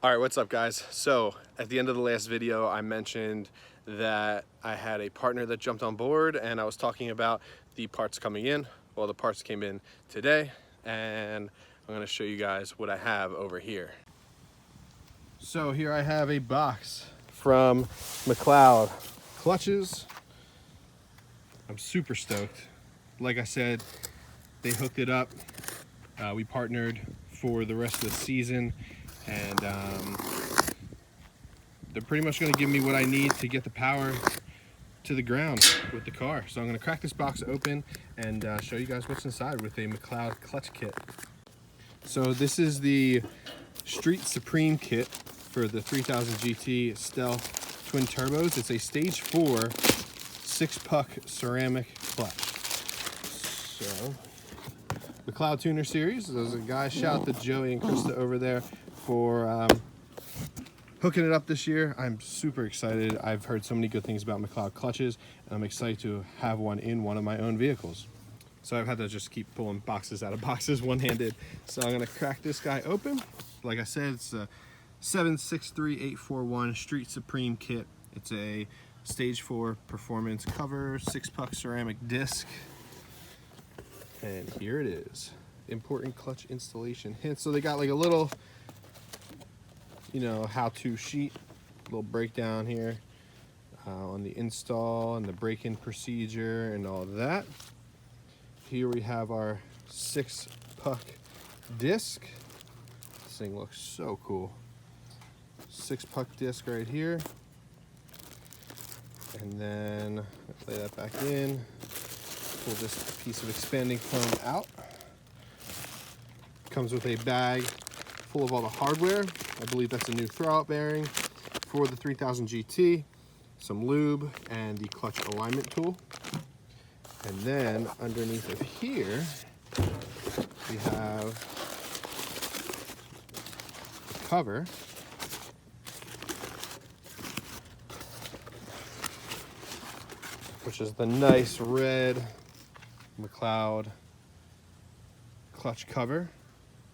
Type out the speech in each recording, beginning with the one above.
All right, what's up guys? So at the end of the last video, I mentioned that I had a partner that jumped on board and I was talking about the parts coming in. Well, the parts came in today and I'm gonna show you guys what I have over here. So here I have a box from McLeod clutches. I'm super stoked. Like I said, they hooked it up. We partnered for the rest of the season, and they're pretty much going to give me what I need to get the power to the ground with the car. So I'm going to crack this box open and show you guys what's inside with a McLeod clutch kit. So this is the Street Supreme kit for the 3000 GT Stealth Twin Turbos. It's a stage 4 6-puck ceramic clutch. So McLeod Tuner Series. There's a guy, shout out to Joey and Krista over there for hooking it up this year. I'm super excited. I've heard so many good things about McLeod clutches, and I'm excited to have one in one of my own vehicles. So I've had to just keep pulling boxes out of boxes one-handed. So I'm gonna crack this guy open. Like I said, it's a 763841 Street Supreme kit. It's a stage 4 performance cover, 6-puck ceramic disc. And here it is. Important clutch installation hints. So they got like a little, you know, how-to sheet, little breakdown here on the install and the break-in procedure and all of that. Here we have our 6-puck disc. This thing looks so cool. 6-puck disc right here. And then lay that back in. Pull this piece of expanding foam out. Comes with a bag full of all the hardware. I believe that's a new throwout bearing for the 3000 GT, some lube, and the clutch alignment tool. And then underneath of here, we have the cover. Which is the nice red McLeod clutch cover.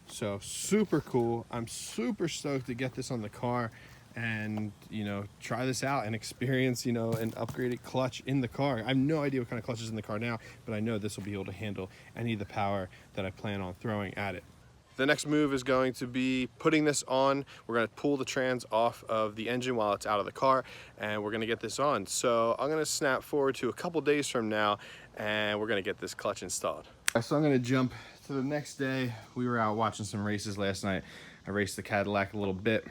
So super cool. I'm super stoked to get this on the car and, you know, try this out and experience, you know, an upgraded clutch in the car. I have no idea what kind of clutch is in the car now, but I know this will be able to handle any of the power that I plan on throwing at it. The next move is going to be putting this on. We're going to pull the trans off of the engine while it's out of the car, and we're going to get this on. So I'm going to snap forward to a couple days from now, and we're going to get this clutch installed. So I'm going to jump to the next day. We were out watching some races last night. I raced the Cadillac a little bit.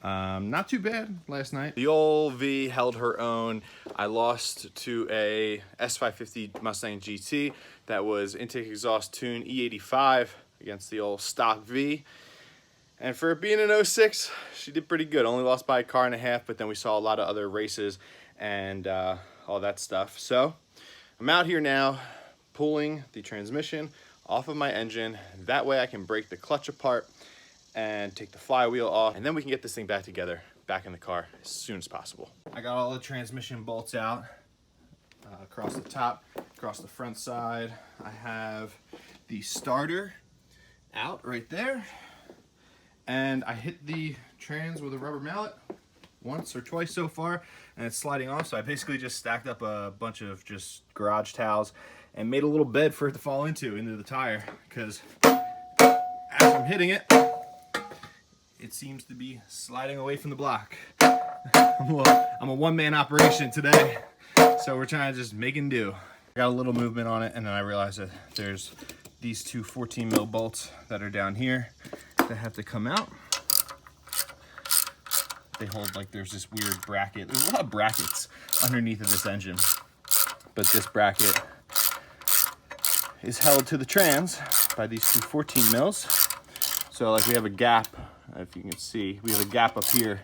Not too bad last night. The old V held her own. I lost to a S550 Mustang GT that was intake exhaust tune E85 against the old stock V. And for it being an 06, she did pretty good. Only lost by a car and a half, but then we saw a lot of other races and all that stuff. So I'm out here now pulling the transmission off of my engine. That way I can break the clutch apart and take the flywheel off, and then we can get this thing back together, back in the car as soon as possible. I got all the transmission bolts out across the top, across the front side. I have the starter out right there, and I hit the trans with a rubber mallet once or twice so far, and it's sliding off. So I basically just stacked up a bunch of just garage towels and made a little bed for it to fall into the tire, because as I'm hitting it, it seems to be sliding away from the block. I'm a one-man operation today, so we're trying to just make and do. I got a little movement on it, and then I realized that there's these two 14 mil bolts that are down here that have to come out. They hold, like, there's this weird bracket. There's a lot of brackets underneath of this engine, but this bracket is held to the trans by these two 14 mils. So like we have a gap, if you can see, we have a gap up here.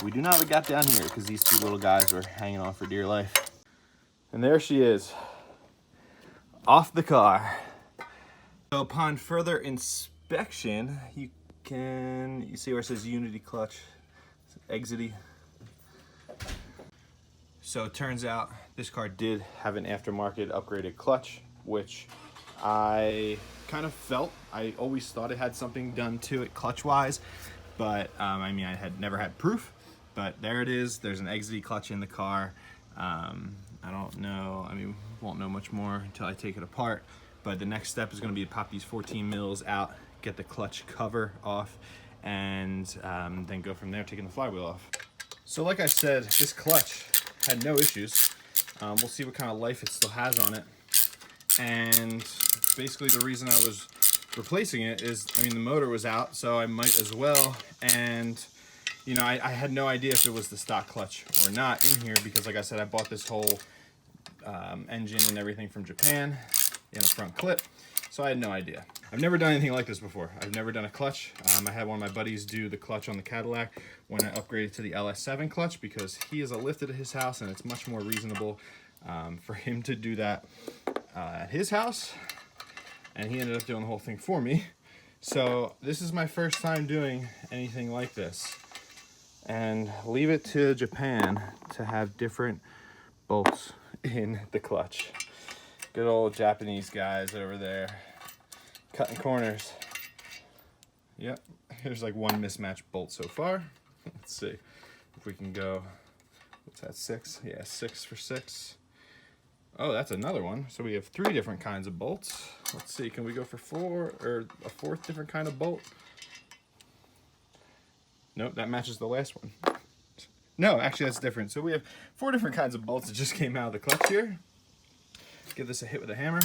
We do not have a gap down here because these two little guys are hanging on for dear life. And there she is, off the car. So upon further inspection, you see where it says Unity clutch, exity. So it turns out this car did have an aftermarket upgraded clutch, which I kind of felt. I always thought it had something done to it clutch-wise, but I mean, I had never had proof, but there it is. There's an XZ clutch in the car. I don't know, I mean, won't know much more until I take it apart, but the next step is going to be to pop these 14 mils out, get the clutch cover off, and then go from there, taking the flywheel off. So like I said, this clutch had no issues. We'll see what kind of life it still has on it. And basically the reason I was replacing it is, I mean, the motor was out, so I might as well. And you know, I had no idea if it was the stock clutch or not in here, because like I said, I bought this whole engine and everything from Japan in a front clip, so I had no idea. I've never done anything like this before. I've never done a clutch. I had one of my buddies do the clutch on the Cadillac when I upgraded to the LS7 clutch, because he has a lifted at his house and it's much more reasonable for him to do that at his house, and he ended up doing the whole thing for me. So this is my first time doing anything like this, and leave it to Japan to have different bolts in the clutch. Good old Japanese guys over there cutting corners. Yep, here's like one mismatched bolt so far. Let's see if we can go, what's that, 6? Yeah, 6 for 6. Oh, that's another one. So we have 3 different kinds of bolts. Let's see, can we go for 4 or a 4th different kind of bolt? Nope, that matches the last one. No, actually that's different. So we have 4 different kinds of bolts that just came out of the clutch here. Give this a hit with a hammer.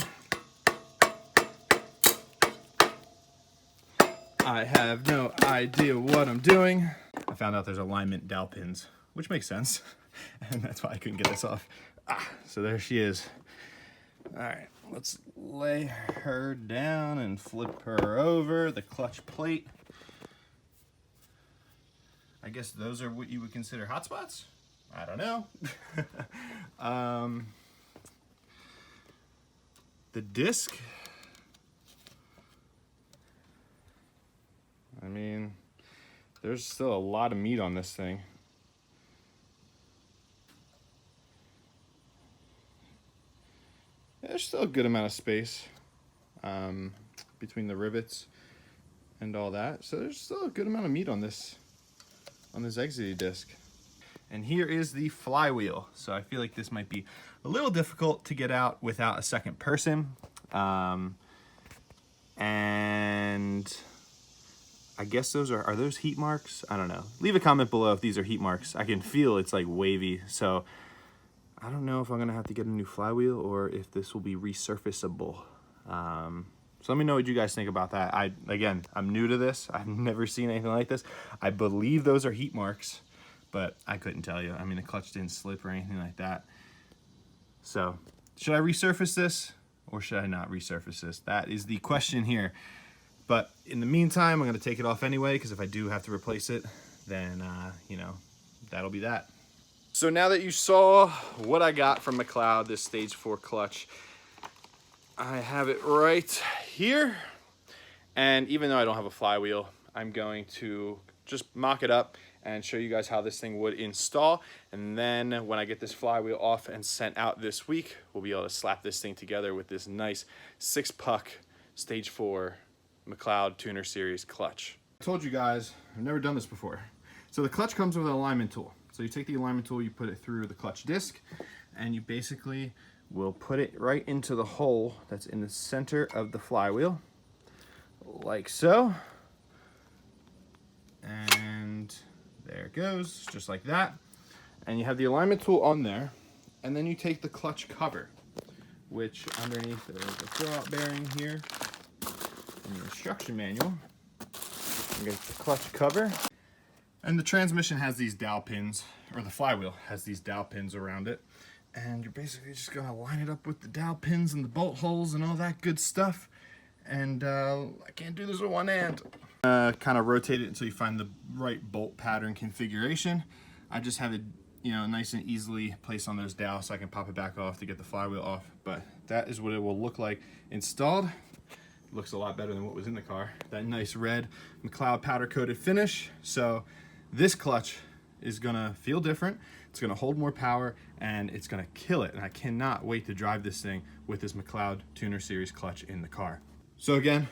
I have no idea what I'm doing. I found out there's alignment dowel pins, which makes sense. And that's why I couldn't get this off. So there she is. All right, let's lay her down and flip her over. The clutch plate. I guess those are what you would consider hot spots? I don't know. The disc. I mean, there's still a lot of meat on this thing. There's still a good amount of space between the rivets and all that. So there's still a good amount of meat on this exidy disc. And here is the flywheel. So I feel like this might be a little difficult to get out without a second person. And I guess those are those heat marks? I don't know. Leave a comment below if these are heat marks. I can feel it's like wavy. So I don't know if I'm gonna have to get a new flywheel or if this will be resurfaceable. So let me know what you guys think about that. Again, I'm new to this. I've never seen anything like this. I believe those are heat marks, but I couldn't tell you. I mean, the clutch didn't slip or anything like that. So should I resurface this or should I not resurface this? That is the question here. But in the meantime, I'm gonna take it off anyway, because if I do have to replace it, then you know, that'll be that. So now that you saw what I got from McLeod, this stage 4 clutch, I have it right here. And even though I don't have a flywheel, I'm going to just mock it up and show you guys how this thing would install. And then when I get this flywheel off and sent out this week, we'll be able to slap this thing together with this nice 6-puck stage 4 McLeod Tuner Series clutch. I told you guys, I've never done this before. So the clutch comes with an alignment tool. So you take the alignment tool, you put it through the clutch disc, and you basically will put it right into the hole that's in the center of the flywheel, like so. And there it goes, just like that. And you have the alignment tool on there, and then you take the clutch cover, which underneath there's a throwout bearing here in the instruction manual. You get the clutch cover. And the transmission has these dowel pins, or the flywheel has these dowel pins around it. And you're basically just gonna line it up with the dowel pins and the bolt holes and all that good stuff. And I can't do this with one hand. Kind of rotate it until you find the right bolt pattern configuration. I just have it, you know, nice and easily placed on those dowels so I can pop it back off to get the flywheel off. But that is what it will look like installed. It looks a lot better than what was in the car. That nice red McLeod powder coated finish. So this clutch is gonna feel different. It's gonna hold more power and it's gonna kill it. And I cannot wait to drive this thing with this McLeod Tuner Series clutch in the car. So again,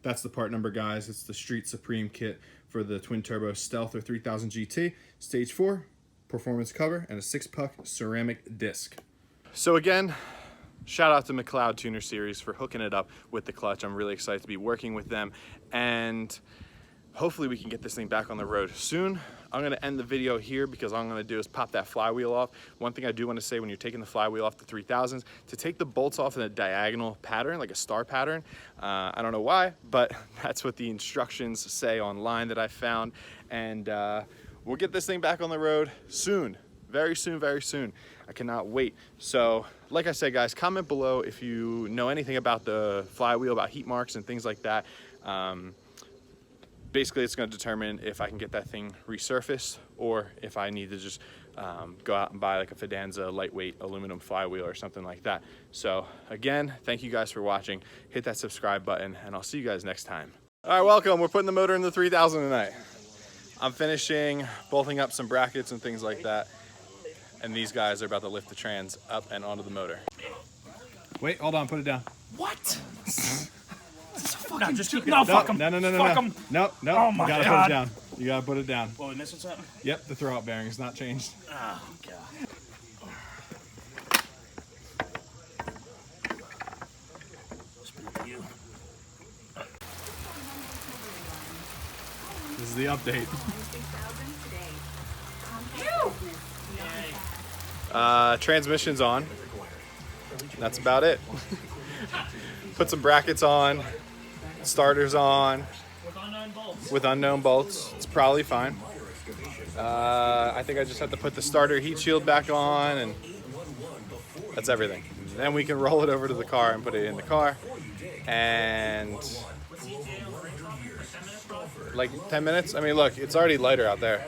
that's the part number, guys. It's the Street Supreme kit for the twin turbo Stealth or 3000 GT, stage 4, performance cover, and a 6-puck ceramic disc. So again, shout out to McLeod Tuner Series for hooking it up with the clutch. I'm really excited to be working with them, and hopefully we can get this thing back on the road soon. I'm gonna end the video here because all I'm gonna do is pop that flywheel off. One thing I do wanna say when you're taking the flywheel off the 3000s, to take the bolts off in a diagonal pattern, like a star pattern. I don't know why, but that's what the instructions say online that I found. And we'll get this thing back on the road soon, very soon, very soon. I cannot wait. So, like I said, guys, comment below if you know anything about the flywheel, about heat marks and things like that. Basically, it's going to determine if I can get that thing resurfaced or if I need to just go out and buy like a Fidanza lightweight aluminum flywheel or something like that. So again, thank you guys for watching. Hit that subscribe button and I'll see you guys next time. All right, welcome. We're putting the motor in the 3000 tonight. I'm finishing bolting up some brackets and things like that. And these guys are about to lift the trans up and onto the motor. Wait, hold on, put it down. What? No, just keep No, fuck him. no. Fuck him. No. Oh my You gotta God. put it down. You gotta put it down. Oh, we missing something? Yep, the throwout bearing's not changed. Oh, God. Speak to you. This is the update. Transmission's on. That's about it. Put some brackets on. Starter's on. With unknown bolts. With unknown bolts. It's probably fine. I think I just have to put the starter heat shield back on, and that's everything. Then we can roll it over to the car and put it in the car. And like 10 minutes? I mean, look, it's already lighter out there.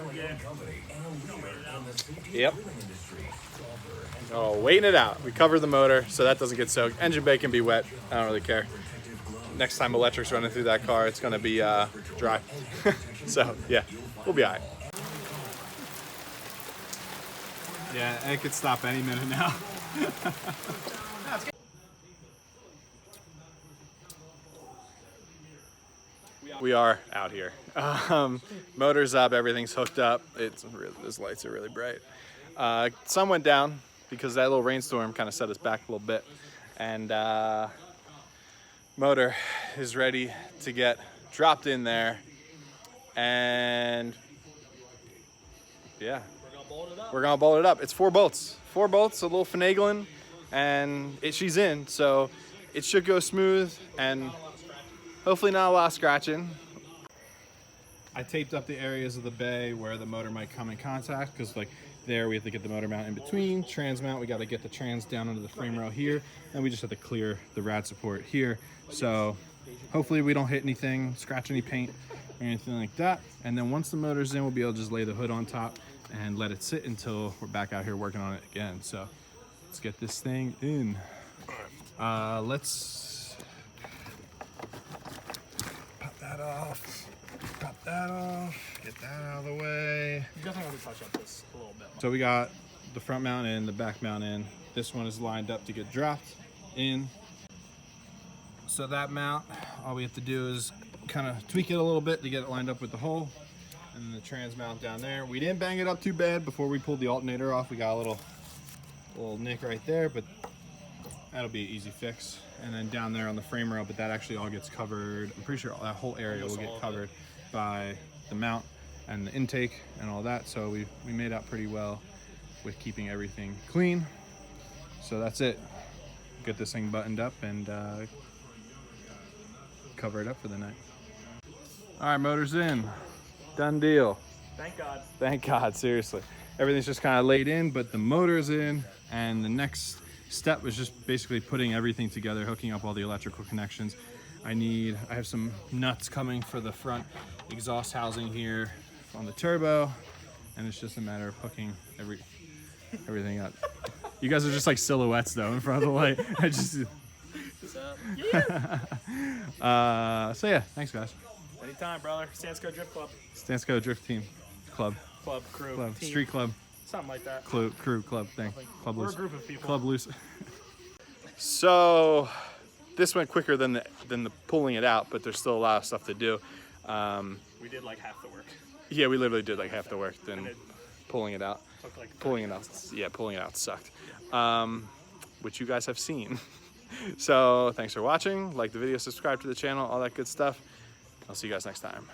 Yep. Oh, waiting it out. We covered the motor so that doesn't get soaked. Engine bay can be wet. I don't really care. Next time electric's running through that car, it's gonna be dry. So yeah, we'll be all right. Yeah, it could stop any minute now. We are out here. Motor's up, everything's hooked up. Those lights are really bright. Sun went down because that little rainstorm kind of set us back a little bit. And motor is ready to get dropped in there. And yeah, we're gonna bolt it up. It's 4 bolts. 4 bolts, a little finagling, and she's in. So it should go smooth and hopefully not a lot of scratching. I taped up the areas of the bay where the motor might come in contact, because like there we have to get the motor mount in between. Trans mount, we got to get the trans down into the frame rail here, and we just have to clear the rad support here. So hopefully we don't hit anything, scratch any paint or anything like that. And then once the motor's in, we'll be able to just lay the hood on top and let it sit until we're back out here working on it again. So let's get this thing in. Let's pop that off. Pop that off. Get that out of the way. You definitely want to touch up this a little bit. So we got the front mount in, the back mount in. This one is lined up to get dropped in. So that mount, all we have to do is kind of tweak it a little bit to get it lined up with the hole. And then the trans mount down there. We didn't bang it up too bad before we pulled the alternator off. We got a little nick right there, but that'll be an easy fix. And then down there on the frame rail, but that actually all gets covered. I'm pretty sure that whole area will get covered by the mount and the intake and all that. So we made out pretty well with keeping everything clean. So that's it. Get this thing buttoned up and cover it up for the night. All right, motor's in. Done deal. Thank God. Thank God, seriously. Everything's just kind of laid in, but the motor's in, and the next step was just basically putting everything together, hooking up all the electrical connections. I have some nuts coming for the front exhaust housing here on the turbo, and it's just a matter of hooking everything up. You guys are just like silhouettes though in front of the light. I just so yeah, thanks guys. Anytime, brother. Stansco Drift Club. Stansco Drift Team Club. Club, crew, team. Street Club. Something like that. Crew Club thing. Club We're Loose. a group of people. Club Loose. So this went quicker than the pulling it out, but there's still a lot of stuff to do. We did like half the work. Yeah, we literally did like half the work, then it pulling it out. took like 30 Pulling it out, minutes. yeah, pulling it out sucked. Which you guys have seen. So thanks for watching. Like the video, subscribe to the channel, all that good stuff. I'll see you guys next time.